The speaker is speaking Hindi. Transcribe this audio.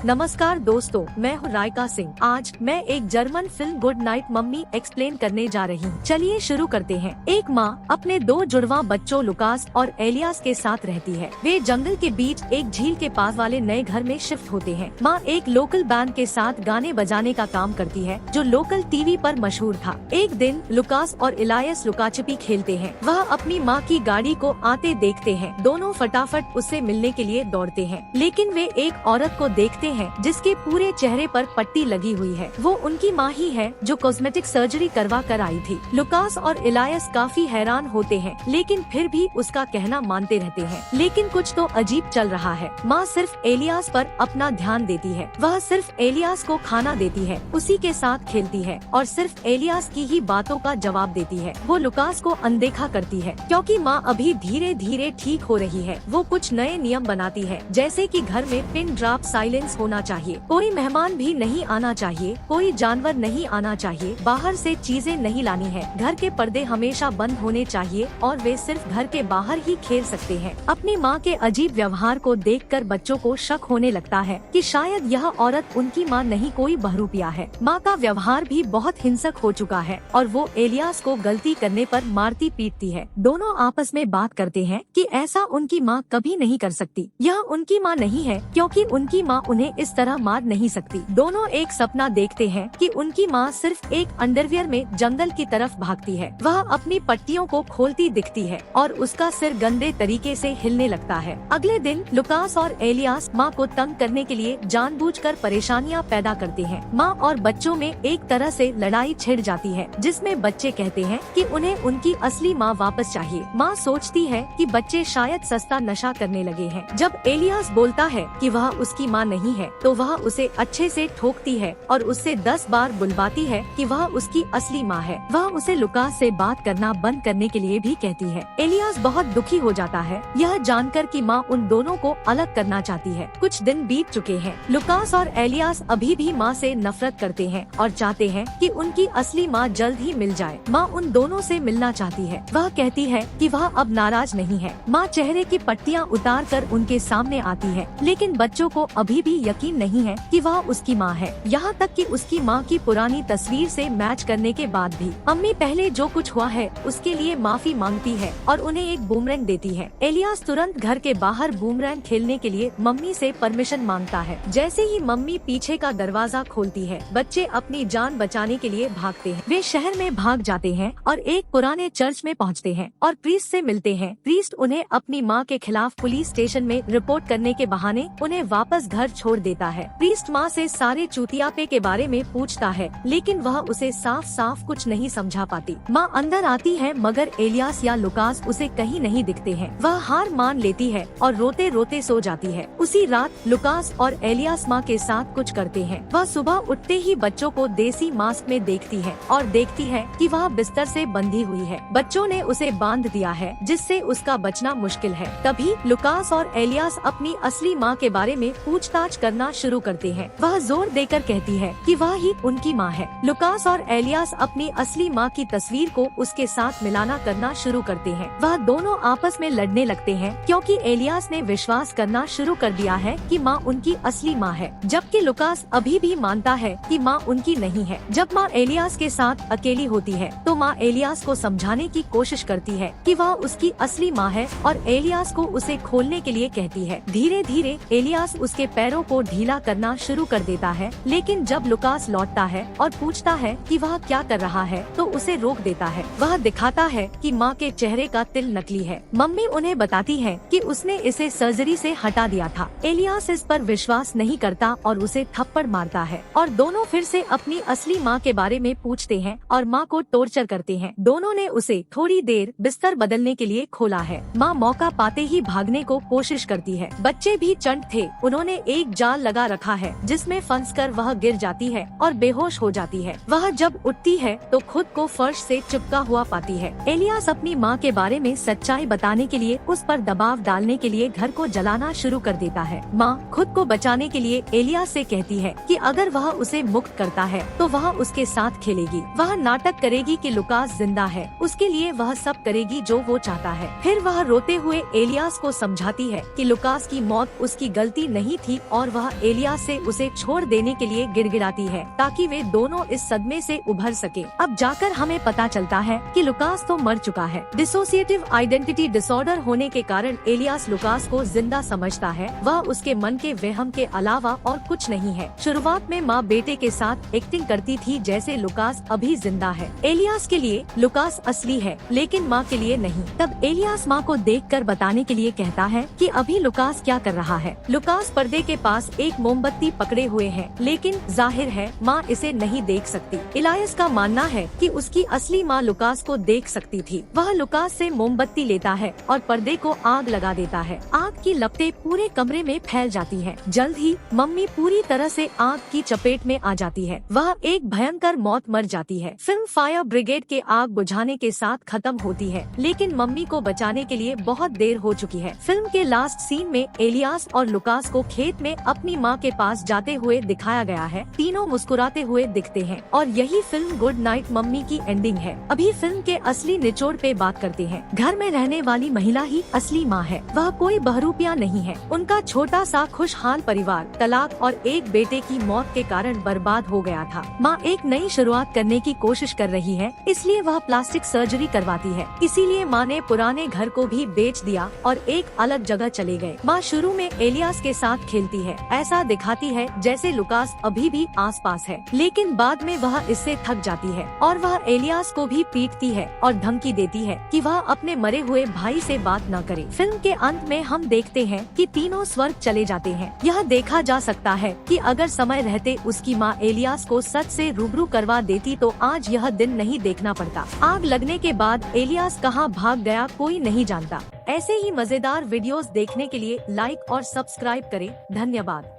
नमस्कार दोस्तों, मैं हूँ रायका सिंह। आज मैं एक German film good night mummy explain करने जा रही हूँ। चलिए शुरू करते हैं। एक माँ अपने दो जुड़वा बच्चों लुकास और एलियास के साथ रहती है। वे जंगल के बीच एक झील के पास वाले नए घर में शिफ्ट होते हैं। माँ एक लोकल बैंड के साथ गाने बजाने का काम करती है जो लोकल टीवी पर मशहूर था। एक दिन लुकास और इलायस लुकाछिपी खेलते हैं। वह अपनी माँ की गाड़ी को आते देखते हैं। दोनों फटाफट उससे मिलने के लिए दौड़ते हैं, लेकिन वे एक औरत को देखते हैं जिसके पूरे चेहरे पर पट्टी लगी हुई है। वो उनकी माँ ही है जो कॉस्मेटिक सर्जरी करवा कर आई थी। लुकास और इलायस काफी हैरान होते हैं, लेकिन फिर भी उसका कहना मानते रहते हैं। लेकिन कुछ तो अजीब चल रहा है। माँ सिर्फ एलियास पर अपना ध्यान देती है। वह सिर्फ एलियास को खाना देती है, उसी के साथ खेलती है और सिर्फ एलियास की ही बातों का जवाब देती है। वो लुकास को अनदेखा करती है क्योंकि माँ अभी धीरे धीरे ठीक हो रही है। वो कुछ नए नियम बनाती है, जैसे कि घर में पिन ड्रॉप साइलेंस होना चाहिए, कोई मेहमान भी नहीं आना चाहिए, कोई जानवर नहीं आना चाहिए, बाहर से चीजें नहीं लानी है, घर के पर्दे हमेशा बंद होने चाहिए और वे सिर्फ घर के बाहर ही खेल सकते हैं। अपनी माँ के अजीब व्यवहार को देखकर बच्चों को शक होने लगता है कि शायद यह औरत उनकी माँ नहीं कोई बहरूपिया है। माँ का व्यवहार भी बहुत हिंसक हो चुका है और वो एलियास को गलती करने पर मारती पीटती है। दोनों आपस में बात करते हैं कि ऐसा उनकी माँ कभी नहीं कर सकती। यह उनकी माँ नहीं है क्योंकि उनकी माँ उन्हें इस तरह मार नहीं सकती। दोनों एक सपना देखते हैं कि उनकी माँ सिर्फ एक अंडरवियर में जंगल की तरफ भागती है। वह अपनी पट्टियों को खोलती दिखती है और उसका सिर गंदे तरीके से हिलने लगता है। अगले दिन लुकास और एलियास माँ को तंग करने के लिए जानबूझकर परेशानियाँ पैदा करते हैं। माँ और बच्चों में एक तरह से लड़ाई छिड़ जाती है, जिसमें बच्चे कहते हैं कि उन्हें उनकी असली माँ वापस चाहिए। माँ सोचती है कि बच्चे शायद सस्ता नशा करने लगे हैं। जब एलियास बोलता है कि वह उसकी माँ नहीं है, तो वह उसे अच्छे से ठोकती है और उससे 10 बार बुलवाती है कि वह उसकी असली माँ है। वह उसे लुकास से बात करना बंद करने के लिए भी कहती है। एलियास बहुत दुखी हो जाता है, यह जानकर कि माँ उन दोनों को अलग करना चाहती है। कुछ दिन बीत चुके हैं। लुकास और एलियास अभी भी माँ से नफरत करते हैं और चाहते हैं कि उनकी असली माँ जल्द ही मिल जाए। माँ उन दोनों से मिलना चाहती है। वह कहती है कि वह अब नाराज नहीं है। माँ चेहरे की पट्टियाँ उतार कर उनके सामने आती है, लेकिन बच्चों को अभी भी यकीन नहीं है कि वह उसकी माँ है। यहाँ तक कि उसकी माँ की पुरानी तस्वीर से मैच करने के बाद भी। अम्मी पहले जो कुछ हुआ है उसके लिए माफी मांगती है और उन्हें एक बूमरैंग देती है। एलियास तुरंत घर के बाहर बूमरैंग खेलने के लिए मम्मी से परमिशन मांगता है। जैसे ही मम्मी पीछे का दरवाजा खोलती है, बच्चे अपनी जान बचाने के लिए भागते हैं। वे शहर में भाग जाते हैं और एक पुराने चर्च में पहुँचते हैं और प्रीस्ट से मिलते हैं। प्रीस्ट उन्हें अपनी माँ के खिलाफ पुलिस स्टेशन में रिपोर्ट करने के बहाने उन्हें वापस घर छोड़ देता है। प्रीस्ट माँ से सारे चूतियापे के बारे में पूछता है, लेकिन वह उसे साफ साफ कुछ नहीं समझा पाती। माँ अंदर आती है, मगर एलियास या लुकास उसे कहीं नहीं दिखते हैं। वह हार मान लेती है और रोते रोते सो जाती है। उसी रात लुकास और एलियास माँ के साथ कुछ करते हैं। वह सुबह उठते ही बच्चों को देसी मास्क में देखती है और देखती है कि वह बिस्तर से बंधी हुई है। बच्चों ने उसे बांध दिया है, जिससे उसका बचना मुश्किल है। तभी लुकास और एलियास अपनी असली माँ के बारे में पूछताछ करना शुरू करते हैं। वह जोर देकर कहती है कि वह ही उनकी माँ है। लुकास और एलियास अपनी असली माँ की तस्वीर को उसके साथ मिलाना करना शुरू करते हैं। वह दोनों आपस में लड़ने लगते हैं क्योंकि एलियास ने विश्वास करना शुरू कर दिया है कि माँ उनकी असली माँ है, जबकि लुकास अभी भी मानता है कि माँ उनकी नहीं है। जब माँ एलियास के साथ अकेली होती है तो माँ एलियास को समझाने की कोशिश करती है कि वह उसकी असली माँ है और एलियास को उसे खोलने के लिए कहती है। धीरे धीरे एलियास उसके पैरों को ढीला करना शुरू कर देता है, लेकिन जब लुकास लौटता है और पूछता है कि वह क्या कर रहा है, तो उसे रोक देता है। वह दिखाता है कि माँ के चेहरे का तिल नकली है। मम्मी उन्हें बताती है कि उसने इसे सर्जरी से हटा दिया था। एलियास इस पर विश्वास नहीं करता और उसे थप्पड़ मारता है और दोनों फिर से अपनी असली माँ के बारे में पूछते हैं और माँ को टॉर्चर करते हैं। दोनों ने उसे थोड़ी देर बिस्तर बदलने के लिए खोला है। माँ मौका पाते ही भागने को कोशिश करती है। बच्चे भी चंट थे। उन्होंने एक जाल लगा रखा है जिसमें फंसकर वह गिर जाती है और बेहोश हो जाती है। वह जब उठती है तो खुद को फर्श से चिपका हुआ पाती है। एलियास अपनी माँ के बारे में सच्चाई बताने के लिए उस पर दबाव डालने के लिए घर को जलाना शुरू कर देता है। माँ खुद को बचाने के लिए एलियास से कहती है कि अगर वह उसे मुक्त करता है तो वह उसके साथ खेलेगी। वह नाटक करेगी कि लुकास जिंदा है, उसके लिए वह सब करेगी जो वो चाहता है। फिर वह रोते हुए एलियास को समझाती है कि लुकास की मौत उसकी गलती नहीं थी और और वह एलियास से उसे छोड़ देने के लिए गिड़गिड़ाती है ताकि वे दोनों इस सदमे से उभर सके। अब जाकर हमें पता चलता है कि लुकास तो मर चुका है। डिसोसिएटिव आइडेंटिटी डिसऑर्डर होने के कारण एलियास लुकास को जिंदा समझता है। वह उसके मन के वहम के अलावा और कुछ नहीं है। शुरुआत में माँ बेटे के साथ एक्टिंग करती थी जैसे लुकास अभी जिंदा है। एलियास के लिए लुकास असली है लेकिन माँ के लिए नहीं। तब एलियास माँ को देखकर बताने के लिए कहता है कि अभी लुकास क्या कर रहा है। लुकास पर्दे के पास एक मोमबत्ती पकड़े हुए है लेकिन जाहिर है माँ इसे नहीं देख सकती। इलायस का मानना है कि उसकी असली माँ लुकास को देख सकती थी। वह लुकास से मोमबत्ती लेता है और पर्दे को आग लगा देता है। आग की लपटें पूरे कमरे में फैल जाती हैं। जल्द ही मम्मी पूरी तरह से आग की चपेट में आ जाती है। वह एक भयंकर मौत मर जाती है। फिल्म फायर ब्रिगेड के आग बुझाने के साथ खत्म होती है लेकिन मम्मी को बचाने के लिए बहुत देर हो चुकी है। फिल्म के लास्ट सीन में एलियास और लुकास को खेत में अपनी माँ के पास जाते हुए दिखाया गया है। तीनों मुस्कुराते हुए दिखते हैं और यही फिल्म गुड नाइट मम्मी की एंडिंग है। अभी फिल्म के असली निचोड़ पे बात करते हैं। घर में रहने वाली महिला ही असली माँ है। वह कोई बहरूपिया नहीं है। उनका छोटा सा खुशहाल परिवार तलाक और एक बेटे की मौत के कारण बर्बाद हो गया था। माँ एक नई शुरुआत करने की कोशिश कर रही है इसलिए वह प्लास्टिक सर्जरी करवाती है। इसीलिए माँ ने पुराने घर को भी बेच दिया और एक अलग जगह चले गए। माँ शुरू में एलियास के साथ खेलती है। ऐसा दिखाती है जैसे लुकास अभी भी आसपास है लेकिन बाद में वह इससे थक जाती है और वह एलियास को भी पीटती है और धमकी देती है कि वह अपने मरे हुए भाई से बात न करे। फिल्म के अंत में हम देखते हैं कि तीनों स्वर्ग चले जाते हैं। यह देखा जा सकता है कि अगर समय रहते उसकी माँ एलियास को सच से रूबरू करवा देती तो आज यह दिन नहीं देखना पड़ता। आग लगने के बाद एलियास कहाँ भाग गया कोई नहीं जानता। ऐसे ही मजेदार वीडियोस देखने के लिए लाइक और सब्सक्राइब करें। धन्यवाद।